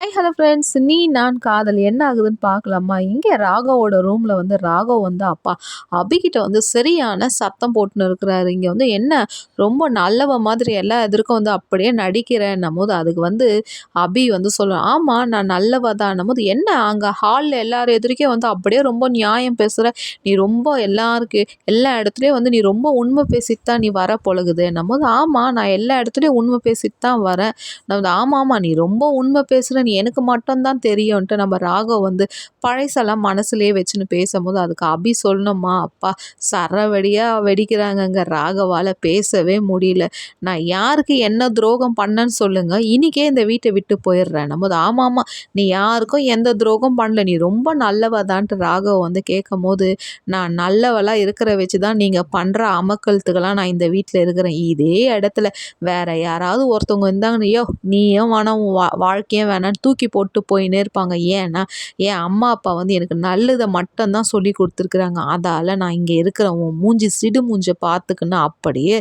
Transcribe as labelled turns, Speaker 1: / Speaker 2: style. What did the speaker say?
Speaker 1: Hello friends. நீ நான் காதல் என்ன ஆகுதுன்னு பார்க்கலாமா? இங்கே ராகவோட ரூம்ல ராகவ் அப்பா அபிகிட்ட சரியான சத்தம் போட்டுன்னு இருக்கிறாரு. இங்க என்ன ரொம்ப நல்லவ மாதிரி எல்லா எதிர்க்கும் அப்படியே நடிக்கிறேன்னும்போது, அதுக்கு அபி சொல்லுவான், "ஆமா நான் நல்லவ தான்னும்போது, என்ன அங்க ஹால்ல எல்லார் எதிர்க்கே அப்படியே ரொம்ப நியாயம் பேசுற. நீ ரொம்ப எல்லா இடத்துலயும் நீ ரொம்ப உண்மை பேசிட்டு தான் நீ வர பொழுகுதுன்னும்போது, ஆமா நான் எல்லா இடத்துலயும் உண்மை பேசிட்டு தான் வரேன். ஆமாமா நீ ரொம்ப உண்மை பேசுற. நீ எனக்கு மட்டும் தான் தெரியும்ன்ட்டு நம்ம ராகவ் பழசெல்லாம் மனசுலயே வச்சுன்னு பேசும்போது, அதுக்கு அபி சொல்லணுமா, அப்பா சரவெடியா வெடிக்கிறாங்கங்க. ராகவால பேசவே முடியல. நான் யாருக்கு என்ன துரோகம் பண்ணேன்னு சொல்லுங்க. இன்னைக்கே இந்த வீட்டை விட்டு போயிடுறேன்னும்போது, ஆமாமா நீ யாருக்கும் எந்த துரோகம் பண்ணல. நீ ரொம்ப நல்லவ தான்ட்டு ராகவ் கேட்கும்போது, நான் நல்லவளா இருக்கிற வச்சு தான் நீங்க பண்ற அமக்கலத்துக்கெல்லாம் நான் இந்த வீட்ல இருக்கிறேன். இதே இடத்துல வேற யாராவது ஒருத்தவங்க இருந்தாங்கன்னு, "யோவ்! நீயும் வேணாம், உன் வாழ்க்கையும் வேணாம்ன்னு" தூக்கி போட்டு போயின்னே இருப்பாங்க. ஏன்னா, என் அம்மா, அப்பா எனக்கு நல்லத மட்டும் தான் சொல்லிக் குடுத்துருக்காங்க. அதால நான் இங்க இருக்கிறேன். உன் மூஞ்சி சிடு மூஞ்ச பார்த்துக்கின்னு அப்படியே